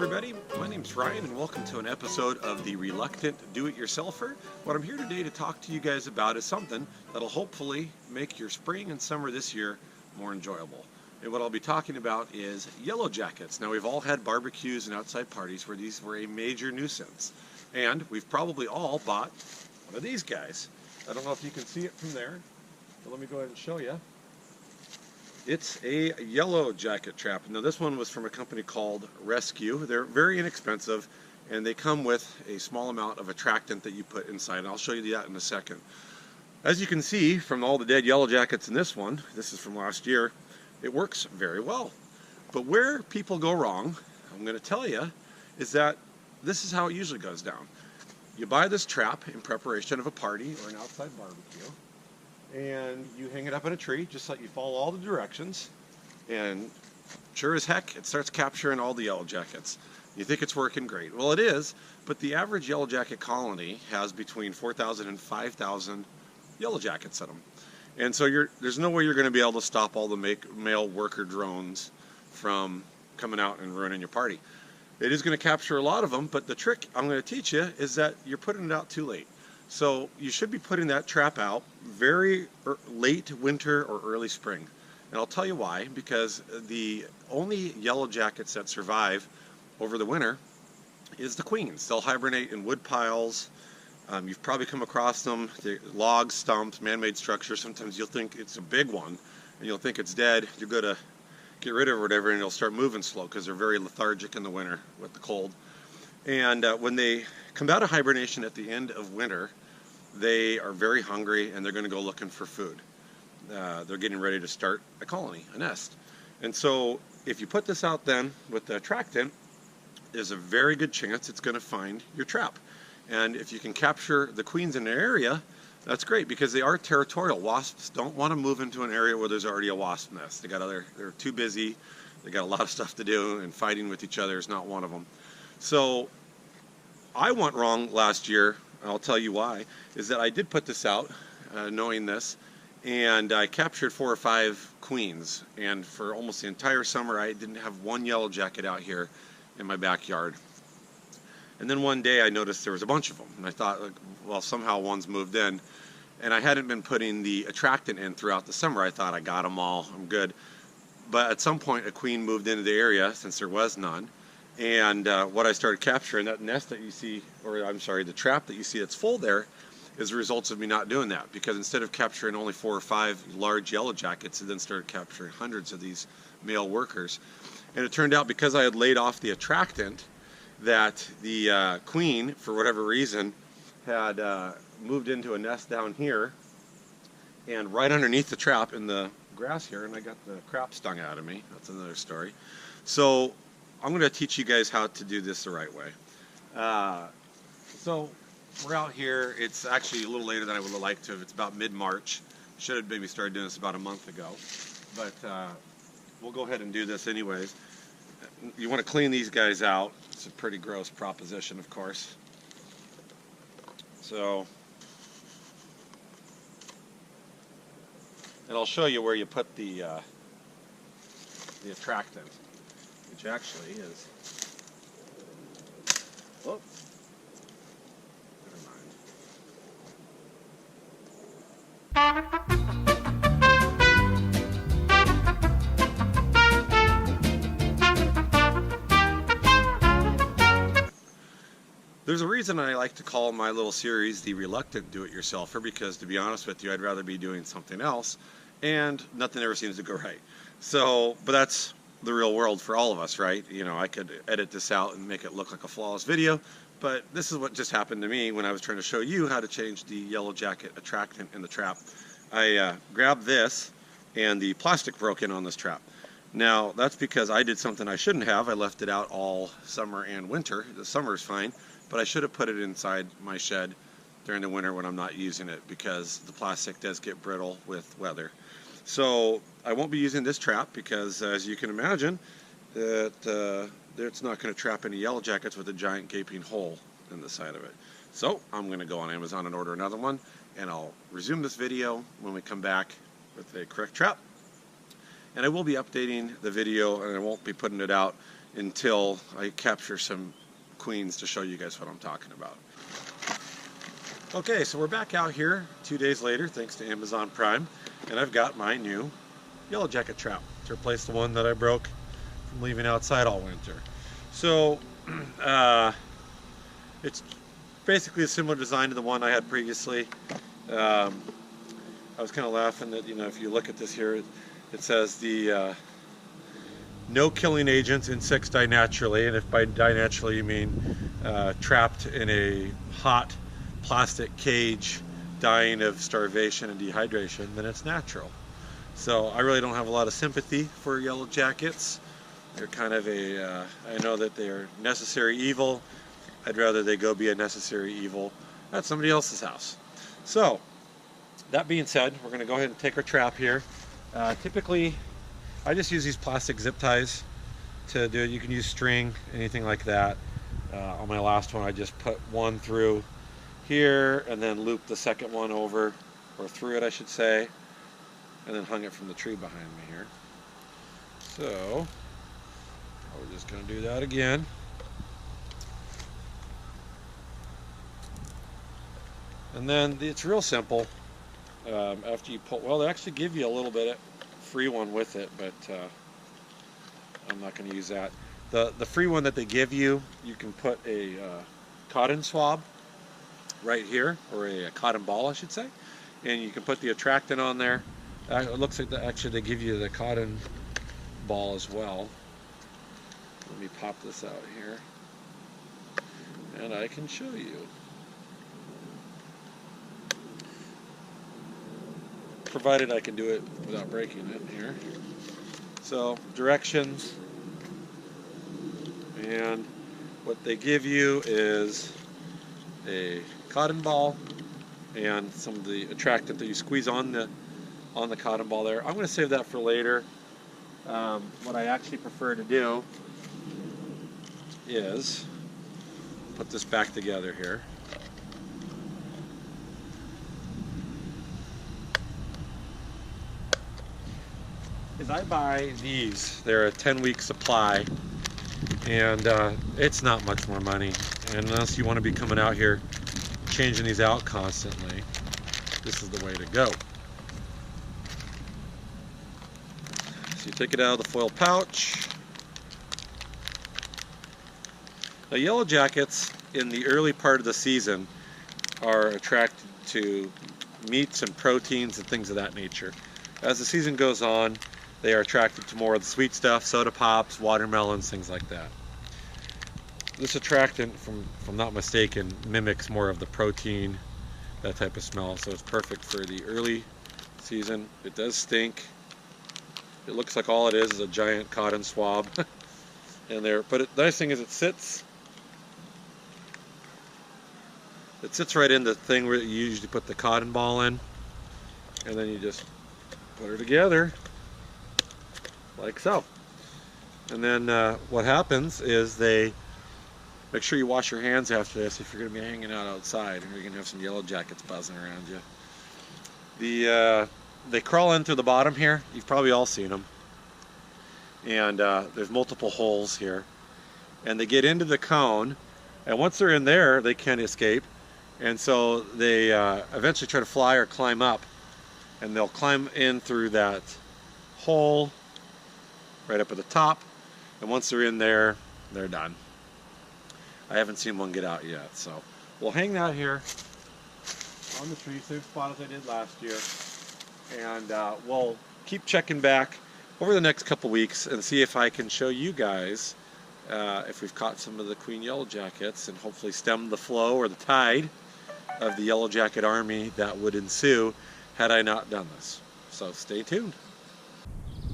everybody, my name's Ryan and welcome to an episode of The Reluctant Do-It-Yourselfer. What I'm here today to talk to you guys about is something that'll hopefully make your spring and summer this year more enjoyable. And what I'll be talking about is Yellowjackets. Now, we've all had barbecues and outside parties where these were a major nuisance. And we've probably all bought one of these guys. I don't know if you can see it from there, but let me go ahead and show you. It's a Yellowjacket trap. Now, this one was from a company called Rescue. They're very inexpensive, and they come with a small amount of attractant that you put inside. And I'll show you that in a second. As you can see from all the dead Yellowjackets in this one, this is from last year, it works very well. But where people go wrong, I'm going to tell you, is that this is how it usually goes down. You buy this trap in preparation of a party or an outside barbecue, and you hang it up in a tree, just like you follow all the directions, and sure as heck, it starts capturing all the Yellowjackets. You think it's working great. Well, it is, but the average Yellowjacket colony has between 4,000 and 5,000 Yellowjackets in them. And so there's no way you're going to be able to stop all the male worker drones from coming out and ruining your party. It is going to capture a lot of them, but the trick I'm going to teach you is that you're putting it out too late. So you should be putting that trap out very late winter or early spring. And I'll tell you why, because the only Yellowjackets that survive over the winter is the queens. They'll hibernate in wood piles. You've probably come across them, logs, stumps, man-made structures. Sometimes you'll think it's a big one, and you'll think it's dead. You're going to get rid of it or whatever, and it'll start moving slow because they're very lethargic in the winter with the cold. And when they come out of hibernation at the end of winter, they are very hungry, and they're going to go looking for food. They're getting ready to start a colony, a nest. And so if you put this out then with the attractant, there's a very good chance it's going to find your trap. And if you can capture the queens in an area, that's great, because they are territorial. Wasps don't want to move into an area where there's already a wasp nest. They're too busy. They got a lot of stuff to do, and fighting with each other is not one of them. So I went wrong last year. I'll tell you why, is that I did put this out knowing this, and I captured 4 or 5 queens, and for almost the entire summer I didn't have one Yellowjacket out here in my backyard. And then one day I noticed there was a bunch of them, and I thought, well, somehow one's moved in, and I hadn't been putting the attractant in throughout the summer. I thought I got them all, I'm good. But at some point a queen moved into the area since there was none. And what I started capturing, that nest that you see, or I'm sorry, the trap that you see that's full there, is the results of me not doing that. Because instead of capturing only 4 or 5 large Yellowjackets, I then started capturing hundreds of these male workers. And it turned out, because I had laid off the attractant, that the queen, for whatever reason, had moved into a nest down here, and right underneath the trap in the grass here, and I got the crap stung out of me. That's another story. So I'm going to teach you guys how to do this the right way. So we're out here. It's actually a little later than I would have liked to have. It's about mid-March. Should have maybe started doing this about a month ago. But we'll go ahead and do this anyways. You want to clean these guys out. It's a pretty gross proposition, of course. So, and I'll show you where you put the attractant, which actually is, whoop, never mind. There's a reason I like to call my little series The Reluctant Do-It-Yourselfer, because to be honest with you, I'd rather be doing something else, and nothing ever seems to go right. So, but that's the real world for all of us, right? You know, I could edit this out and make it look like a flawless video, but this is what just happened to me when I was trying to show you how to change the Yellowjacket attractant in the trap. I grabbed this, and the plastic broke in on this trap. Now, that's because I did something I shouldn't have. I left it out all summer and winter. The summer's fine, but I should have put it inside my shed during the winter when I'm not using it, because the plastic does get brittle with weather. So I won't be using this trap because, as you can imagine, it's not going to trap any Yellowjackets with a giant gaping hole in the side of it. So I'm going to go on Amazon and order another one, and I'll resume this video when we come back with the correct trap. And I will be updating the video, and I won't be putting it out until I capture some queens to show you guys what I'm talking about. Okay, so we're back out here 2 days later, thanks to Amazon Prime, and I've got my new yellow jacket trap to replace the one that I broke from leaving outside all winter. So it's basically a similar design to the one I had previously. I was kind of laughing that, you know, if you look at this here, it says the no killing agents, insects die naturally, and if by die naturally you mean trapped in a hot plastic cage dying of starvation and dehydration, then it's natural. So I really don't have a lot of sympathy for yellow jackets. They're kind of a, I know that they're necessary evil. I'd rather they go be a necessary evil at somebody else's house. So, that being said, we're going to go ahead and take our trap here. Typically, I just use these plastic zip ties to do it. You can use string, anything like that. On my last one, I just put one through here and then looped the second one over, or through it I should say, and then hung it from the tree behind me here. So, we're just going to do that again. And then it's real simple. After you pull, well, they actually give you a little bit of free one with it, but I'm not going to use that. The free one that they give you, you can put a cotton swab right here, or a cotton ball, I should say, and you can put the attractant on there. It looks like actually they give you the cotton ball as well. Let me pop this out here, and I can show you. Provided I can do it without breaking it here. So, directions, and what they give you is a cotton ball and some of the attractant that you squeeze on the cotton ball there. I'm going to save that for later. What I actually prefer to do is put this back together here. Is I buy these. They're a 10-week supply, and it's not much more money. And unless you want to be coming out here changing these out constantly, this is the way to go. So you take it out of the foil pouch. Now, yellow jackets in the early part of the season are attracted to meats and proteins and things of that nature. As the season goes on, they are attracted to more of the sweet stuff, soda pops, watermelons, things like that. This attractant, if I'm not mistaken, mimics more of the protein, that type of smell, so it's perfect for the early season. It does stink. It looks like all it is a giant cotton swab. And there, but the nice thing is it sits right in the thing where you usually put the cotton ball in, and then you just put her together like so. And then what happens is they make sure you wash your hands after this if you're going to be hanging out outside, or you're going to have some yellow jackets buzzing around you. They crawl in through the bottom here. You've probably all seen them. And there's multiple holes here. And they get into the cone, and once they're in there, they can't escape. And so they eventually try to fly or climb up, and they'll climb in through that hole right up at the top, and once they're in there, they're done. I haven't seen one get out yet, so we'll hang that here on the tree, same spot as I did last year, and we'll keep checking back over the next couple weeks and see if I can show you guys if we've caught some of the queen yellow jackets, and hopefully stem the flow or the tide of the yellow jacket army that would ensue had I not done this. So stay tuned.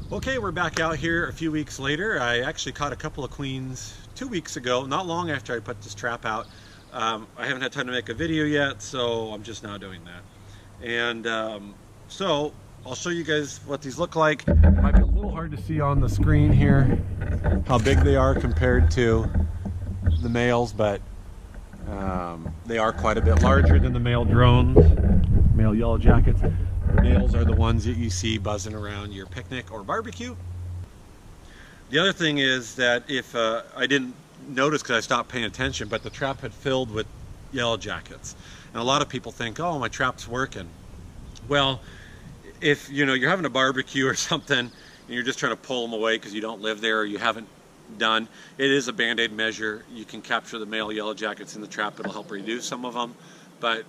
Okay, we're back out here a few weeks later. I actually caught a couple of queens 2 weeks ago, not long after I put this trap out. I haven't had time to make a video yet, so I'm just now doing that. And so I'll show you guys what these look like. It might be a little hard to see on the screen here how big they are compared to the males, but they are quite a bit larger than the male drones, male yellow jackets. The males are the ones that you see buzzing around your picnic or barbecue. The other thing is that if I didn't notice because I stopped paying attention, but the trap had filled with Yellowjackets. And a lot of people think, oh, my trap's working. Well, if you're having a barbecue or something and you're just trying to pull them away because you don't live there or you haven't done, it is a band-aid measure. You can capture the male Yellowjackets in the trap. It'll help reduce some of them. But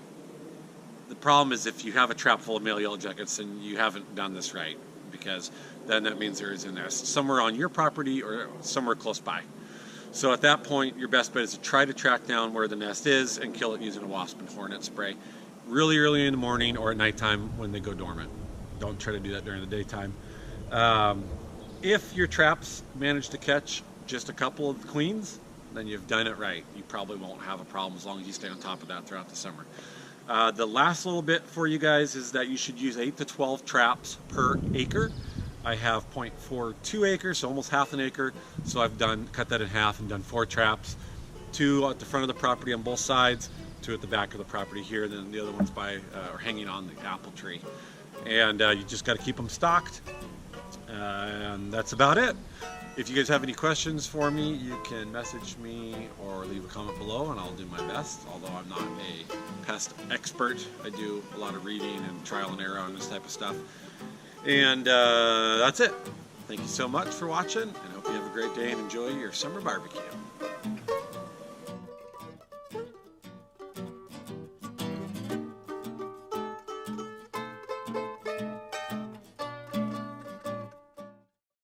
the problem is if you have a trap full of male Yellowjackets and you haven't done this right, because then that means there is a nest somewhere on your property or somewhere close by. So at that point, your best bet is to try to track down where the nest is and kill it using a wasp and hornet spray really early in the morning or at nighttime when they go dormant. Don't try to do that during the daytime. If your traps manage to catch just a couple of the queens, then you've done it right. You probably won't have a problem as long as you stay on top of that throughout the summer. The last little bit for you guys is that you should use 8 to 12 traps per acre. I have 0.42 acres, so almost half an acre. So I've cut that in half and done 4 traps. 2 at the front of the property on both sides, 2 at the back of the property here, and then the other one's or hanging on the apple tree. And you just got to keep them stocked. And that's about it. If you guys have any questions for me, you can message me or leave a comment below and I'll do my best. Although I'm not a pest expert, I do a lot of reading and trial and error on this type of stuff. And that's it. Thank you so much for watching and hope you have a great day and enjoy your summer barbecue.